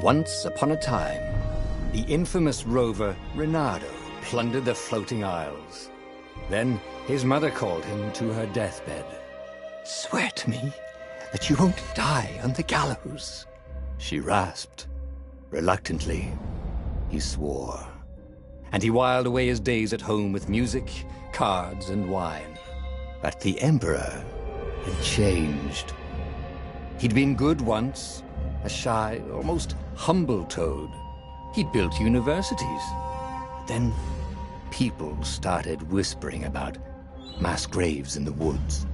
Once upon a time, the infamous rover Reynardo plundered the floating isles. Then his mother called him to her deathbed. "Swear to me that you won't die on the gallows," she rasped. Reluctantly, he swore. And he whiled away his days at home with music, cards, and wine. But the Emperor had changed. He'd been good once, a shy, almost humble toad. He'd built universities. Then people started whispering about mass graves in the woods,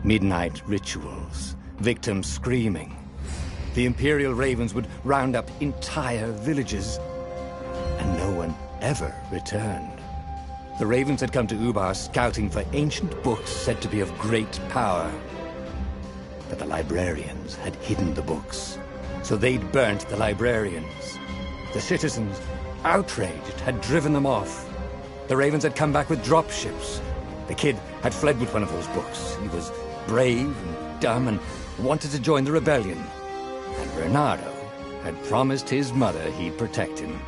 midnight rituals, victims screaming. The Imperial Ravens would round up entire villages, and no one ever returned. The Ravens had come to Ubar scouting for ancient books said to be of great power. But the librarians had hidden the books, so they'd burnt the librarians. The citizens, outraged, had driven them off. The Ravens had come back with dropships. The kid had fled with one of those books. He was brave and dumb and wanted to join the rebellion. And Reynardo had promised his mother he'd protect him.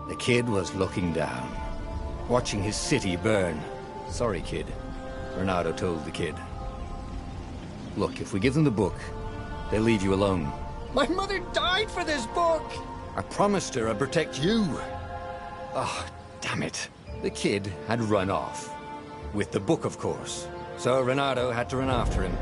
The kid was looking down, watching his city burn. "Sorry, kid," Reynardo told the kid. "Look, if we give them the book, they'll leave you alone." "My mother died for this book!" "I promised her I'd protect you." Oh, damn it. The kid had run off. With the book, of course. So Reynardo had to run after him.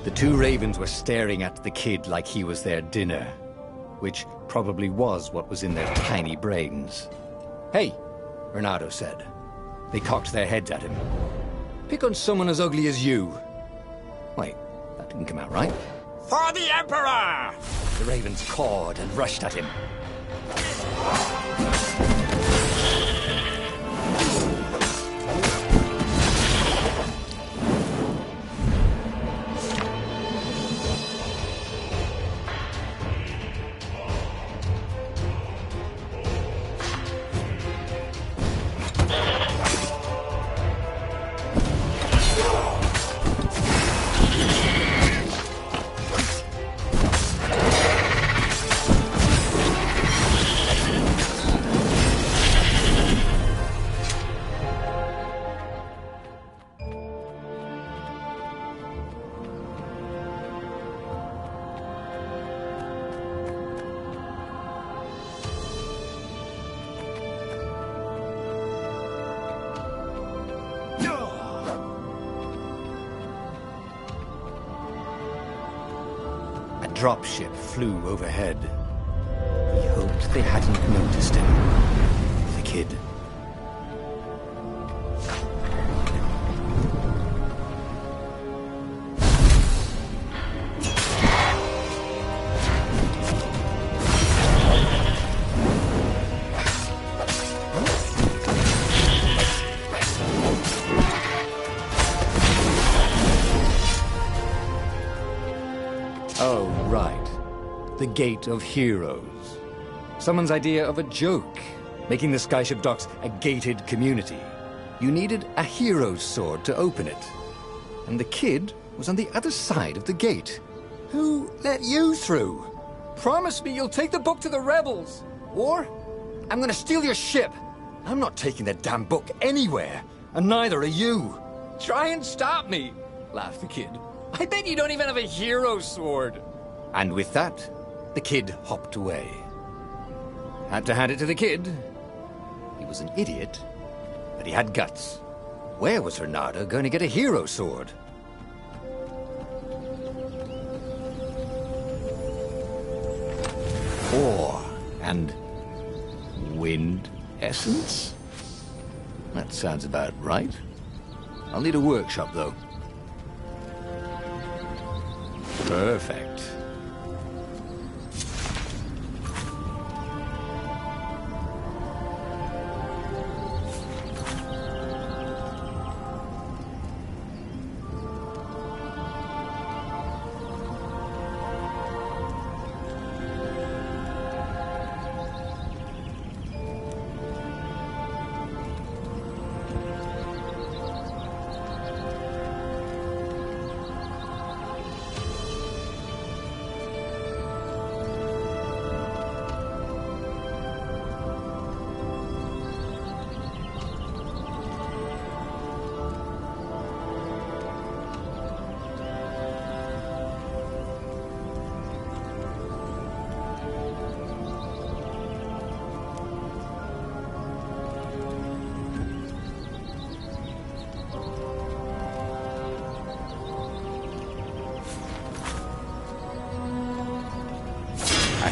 The two ravens were staring at the kid like he was their dinner, which probably was what was in their tiny brains. "Hey," Renato said. They cocked their heads at him. "Pick on someone as ugly as you." Wait, that didn't come out right. "For the Emperor!" The ravens cawed and rushed at him. Dropship flew overhead. He hoped they hadn't noticed him. The kid. Oh, right. The Gate of Heroes. Someone's idea of a joke, making the Skyship Docks a gated community. You needed a hero's sword to open it. And the kid was on the other side of the gate. Who let you through? Promise me you'll take the book to the rebels, or I'm gonna steal your ship. I'm not taking that damn book anywhere, and neither are you. Try and stop me, laughed the kid. I bet you don't even have a hero's sword. And with that, the kid hopped away. Had to hand it to the kid. He was an idiot, but he had guts. Where was Renato going to get a hero sword? Ore and wind essence? That sounds about right. I'll need a workshop, though. Perfect.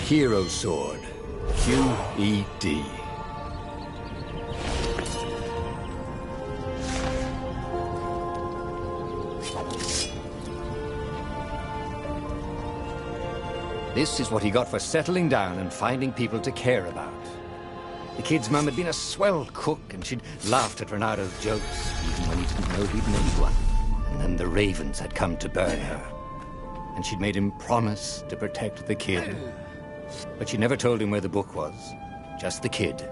Hero sword. QED. This is what he got for settling down and finding people to care about. The kid's mum had been a swell cook, and she'd laughed at Renato's jokes, even when he didn't know he'd made one. And then the ravens had come to burn her. And she'd made him promise to protect the kid. But she never told him where the book was. Just the kid.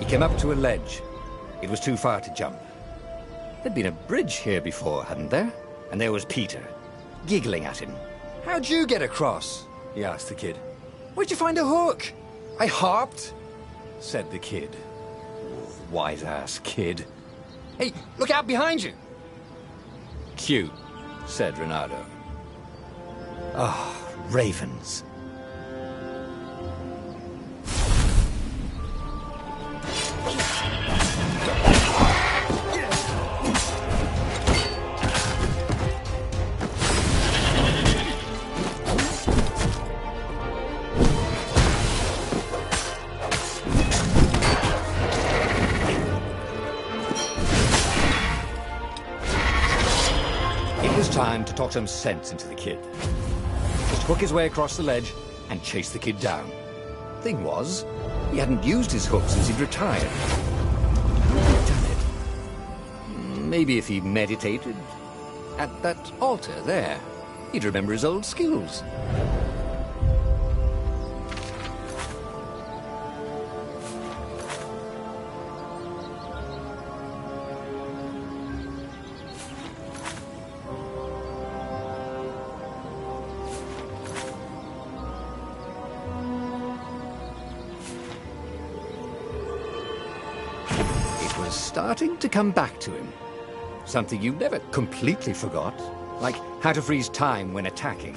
He came up to a ledge. It was too far to jump. There'd been a bridge here before, hadn't there? And there was Peter, giggling at him. "How'd you get across?" he asked the kid. "Where'd you find a hook?" "I hopped," said the kid. Wise-ass kid. "Hey, look out behind you!" "Cute," said Renato. Ah, ravens. plan to talk some sense into the kid. Just hook his way across the ledge and chase the kid down. Thing was, he hadn't used his hook since he'd retired. How had he done it? Maybe if he meditated at that altar there, he'd remember his old skills. Starting to come back to him. Something you never completely forgot, like how to freeze time when attacking.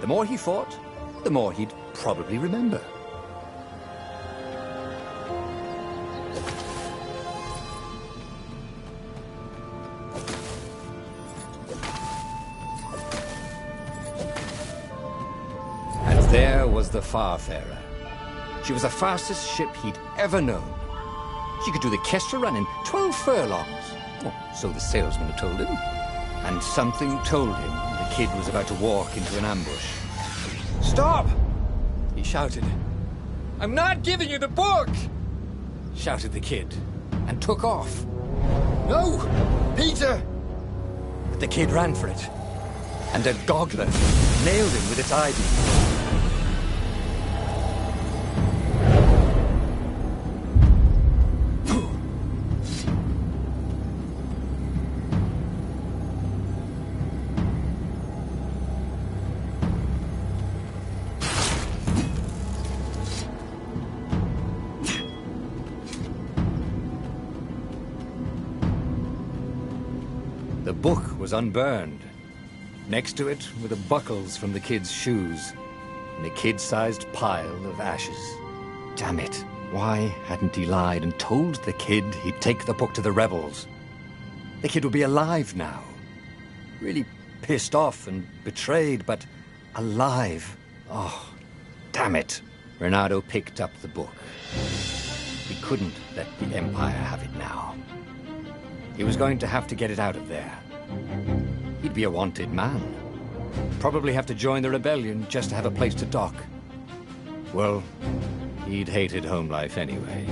The more he fought, the more he'd probably remember. And there was the Farfarer. She was the fastest ship he'd ever known. She could do the Kestra run in 12 furlongs. Oh, so the salesman had told him. And something told him the kid was about to walk into an ambush. "Stop!" he shouted. "I'm not giving you the book!" shouted the kid, and took off. "No! Peter!" But the kid ran for it, and a goggler nailed him with its eye-beam. The book was unburned. Next to it were the buckles from the kid's shoes, and a kid-sized pile of ashes. Damn it, why hadn't he lied and told the kid he'd take the book to the rebels? The kid would be alive now. Really pissed off and betrayed, but alive. Oh, damn it. Reynardo picked up the book. He couldn't let the Empire have it now. He was going to have to get it out of there. He'd be a wanted man. Probably have to join the rebellion just to have a place to dock. Well, he'd hated home life anyway.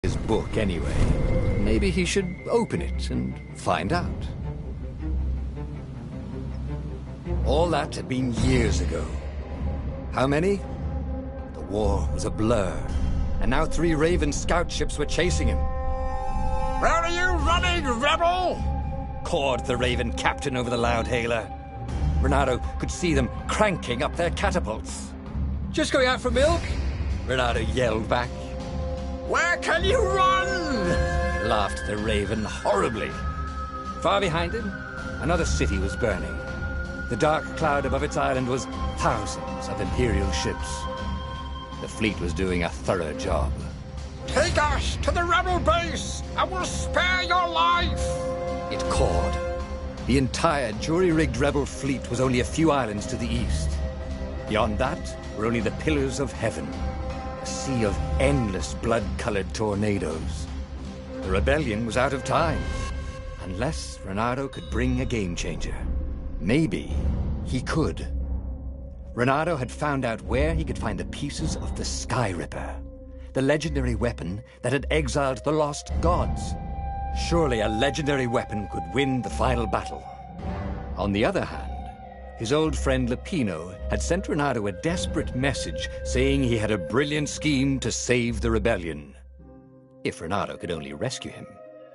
His book anyway. Maybe he should open it and find out. All that had been years ago. How many? The war was a blur, and now 3 Raven scout ships were chasing him. "Where are you running, rebel?" cawed the Raven captain over the loudhailer. Reynardo could see them cranking up their catapults. "Just going out for milk?" Reynardo yelled back. "Where can you run?" laughed the Raven horribly. Far behind him, another city was burning. The dark cloud above its island was thousands of Imperial ships. The fleet was doing a thorough job. "Take us to the rebel base, and we'll spare your life!" it cawed. The entire jury-rigged rebel fleet was only a few islands to the east. Beyond that were only the pillars of heaven. A sea of endless blood-colored tornadoes. The rebellion was out of time, unless Reynardo could bring a game-changer. Maybe he could. Reynardo had found out where he could find the pieces of the Sky Ripper, the legendary weapon that had exiled the lost gods. Surely a legendary weapon could win the final battle. On the other hand, his old friend Lupino had sent Reynardo a desperate message saying he had a brilliant scheme to save the rebellion. If Reynardo could only rescue him.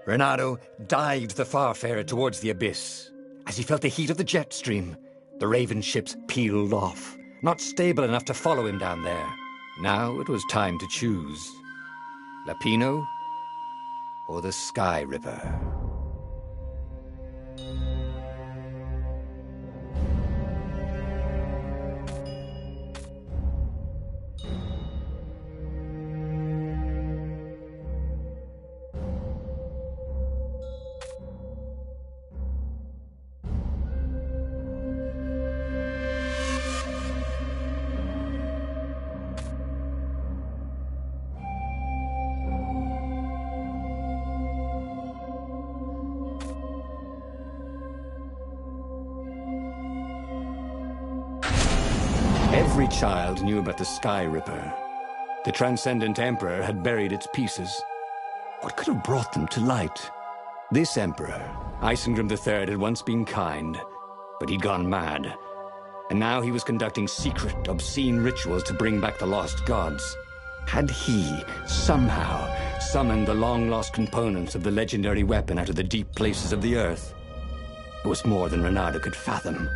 Renato dived the Farfarer towards the abyss. As he felt the heat of the jet stream, the Raven ships peeled off, not stable enough to follow him down there. Now it was time to choose. Lapino or the Sky Ripper? Every child knew about the Sky Ripper. The Transcendent Emperor had buried its pieces. What could have brought them to light? This Emperor, Isengrim III, had once been kind, but he'd gone mad. And now he was conducting secret, obscene rituals to bring back the lost gods. Had he, somehow, summoned the long-lost components of the legendary weapon out of the deep places of the earth? It was more than Renato could fathom.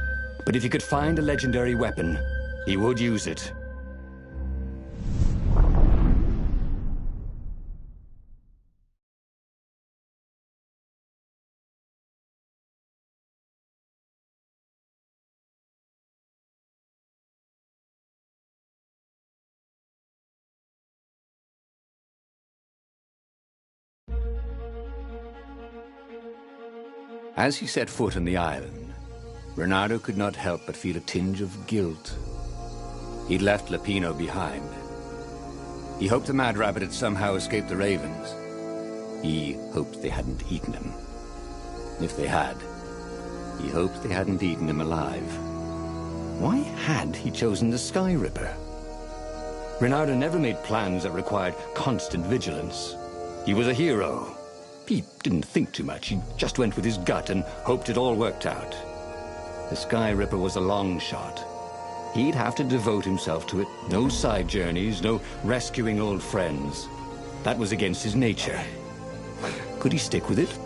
But if he could find a legendary weapon, he would use it. As he set foot on the island, Renato could not help but feel a tinge of guilt. He'd left Lapino behind. He hoped the Mad Rabbit had somehow escaped the Ravens. He hoped they hadn't eaten him. If they had, he hoped they hadn't eaten him alive. Why had he chosen the Sky Ripper? Renato never made plans that required constant vigilance. He was a hero. He didn't think too much. He just went with his gut and hoped it all worked out. The Sky Ripper was a long shot. He'd have to devote himself to it. No side journeys, no rescuing old friends. That was against his nature. Could he stick with it?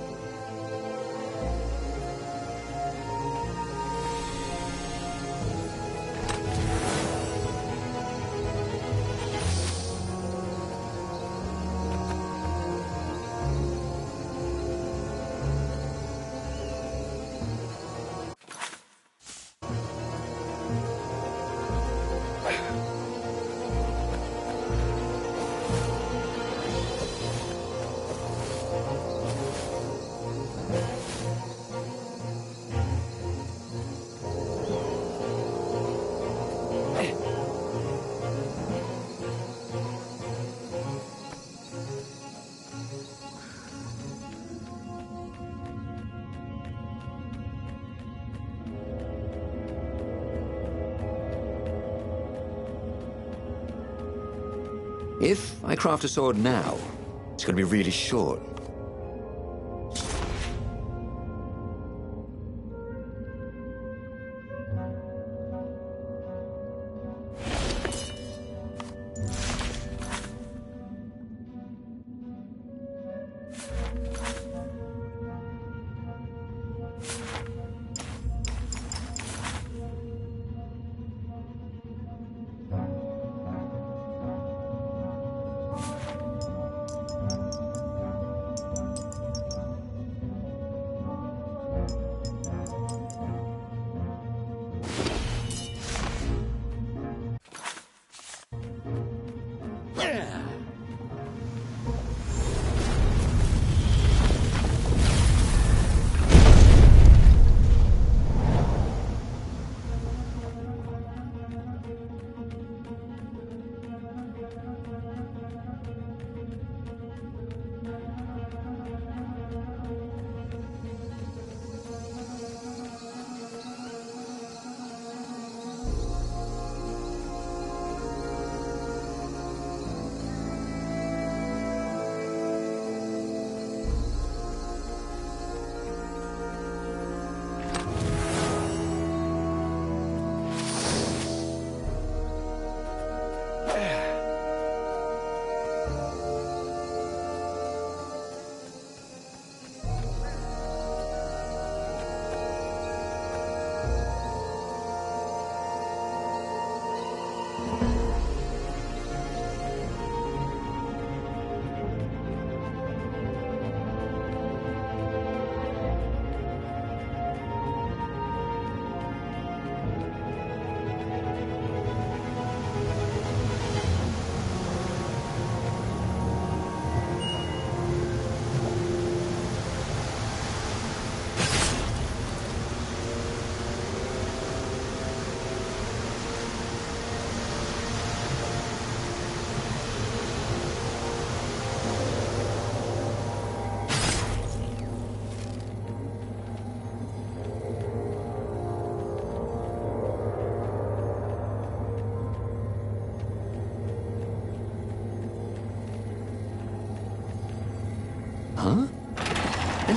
If I craft a sword now, it's going to be really short.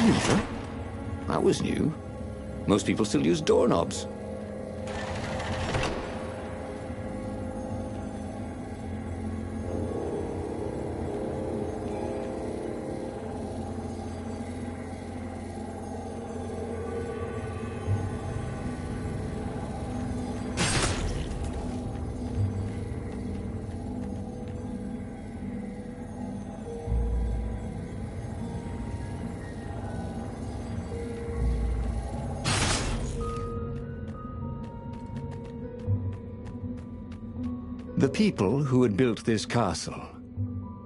lever? That was new. Most people still use doorknobs. The people who had built this castle,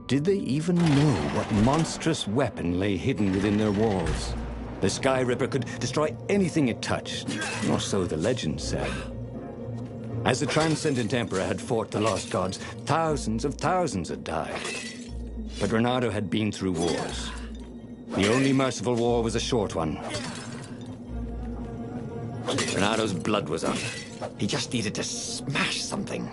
did they even know what monstrous weapon lay hidden within their walls? The Sky Ripper could destroy anything it touched, or so the legend said. As the Transcendent Emperor had fought the Lost Gods, thousands of thousands had died. But Reynardo had been through wars. The only merciful war was a short one. Reynardo's blood was up. He just needed to smash something.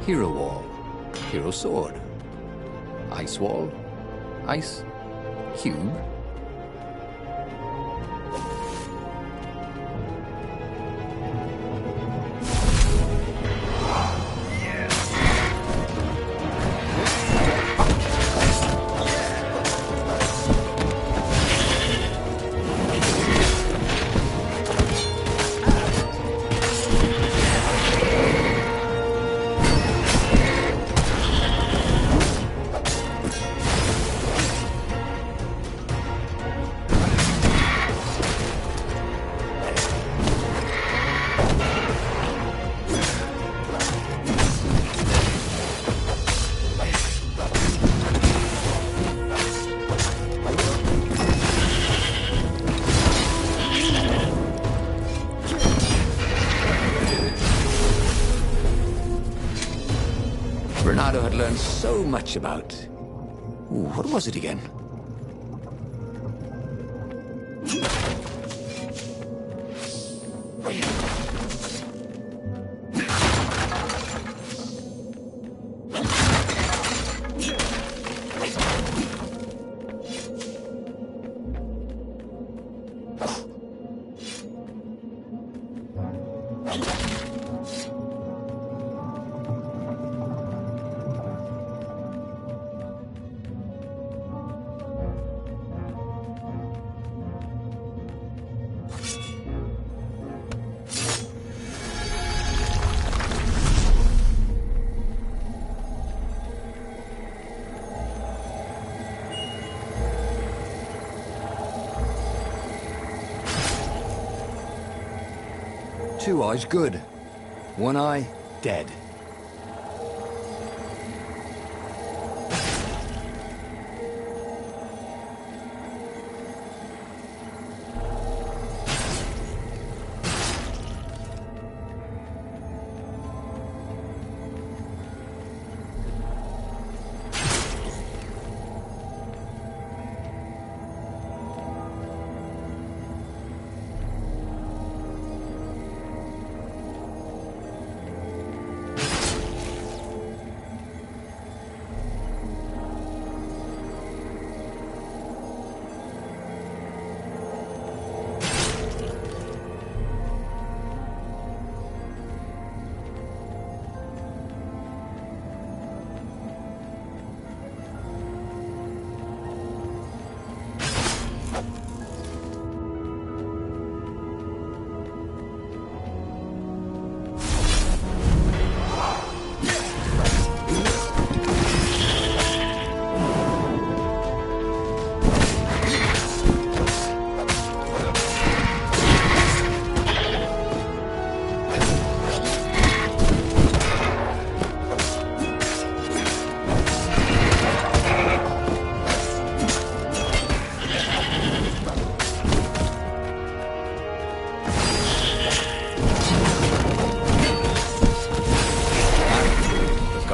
Hero Wall, Hero Sword, Ice Wall, Ice Cube. Reynardo had learned so much about... Ooh, what was it again? Two eyes, good. One eye, dead.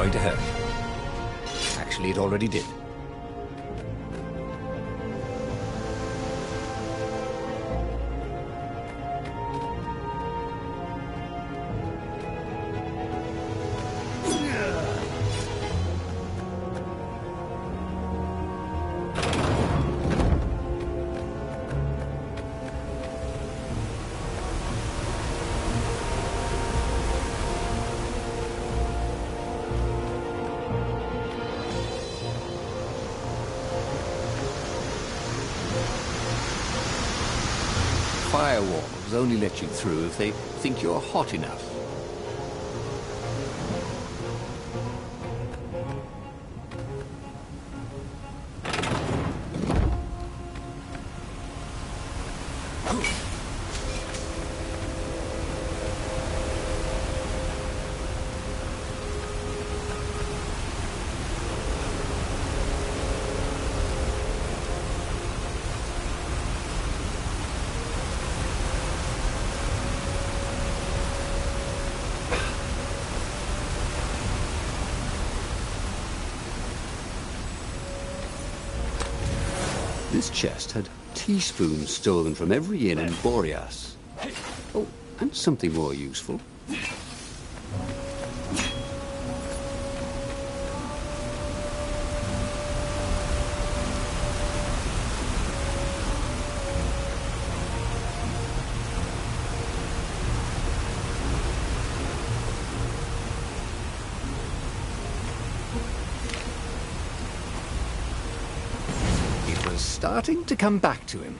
going to hurt. Actually, it already did. Firewalls only let you through if they think you're hot enough. This chest had teaspoons stolen from every inn in Boreas. Oh, and something more useful. Starting to come back to him.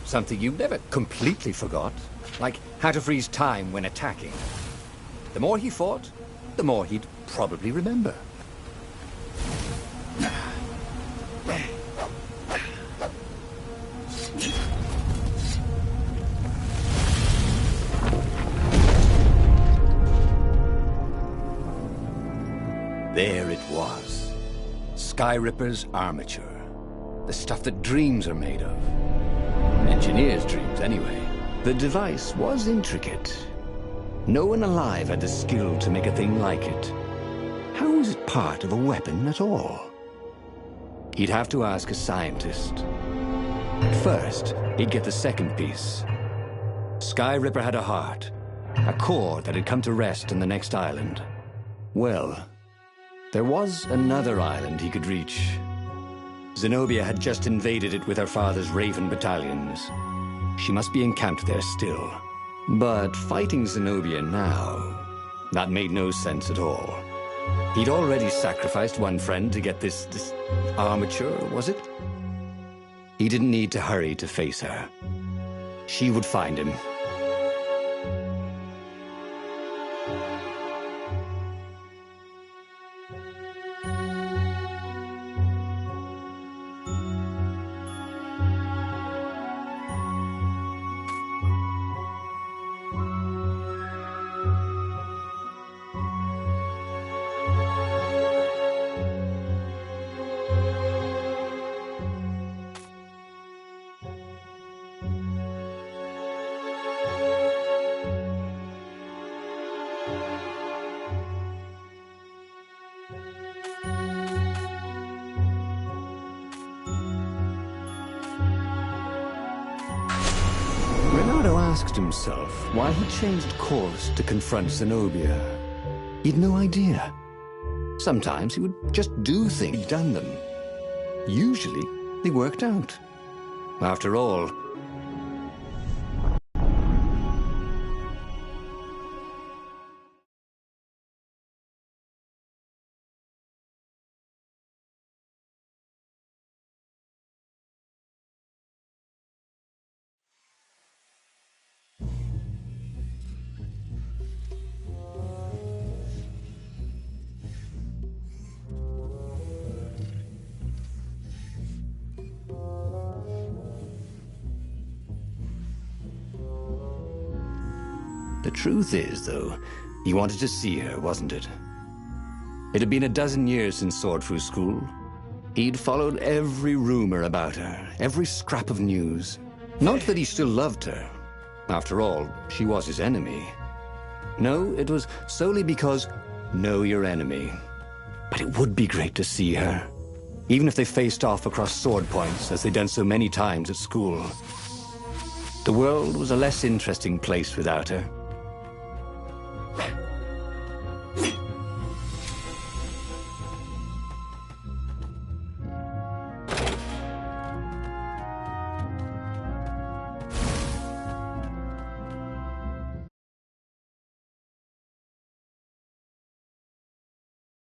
Something you never completely forgot, like how to freeze time when attacking. The more he fought, the more he'd probably remember. There it was. Skyripper's armature. The stuff that dreams are made of. Engineers' dreams, anyway. The device was intricate. No one alive had the skill to make a thing like it. How was it part of a weapon at all? He'd have to ask a scientist. First, he'd get the second piece. Skyripper had a heart, a core that had come to rest on the next island. Well, there was another island he could reach. Zenobia had just invaded it with her father's Raven battalions. She must be encamped there still. But fighting Zenobia now, that made no sense at all. He'd already sacrificed one friend to get this armature, was it? He didn't need to hurry to face her. She would find him. Asked himself why he changed course to confront Zenobia. He'd no idea. Sometimes he would just do things. He'd done them. Usually, they worked out. After all, the truth is, though, he wanted to see her, wasn't it? It had been a dozen years since Swordfu School. He'd followed every rumor about her, every scrap of news. Not that he still loved her. After all, she was his enemy. No, it was solely because know your enemy. But it would be great to see her, even if they faced off across sword points, as they'd done so many times at school. The world was a less interesting place without her.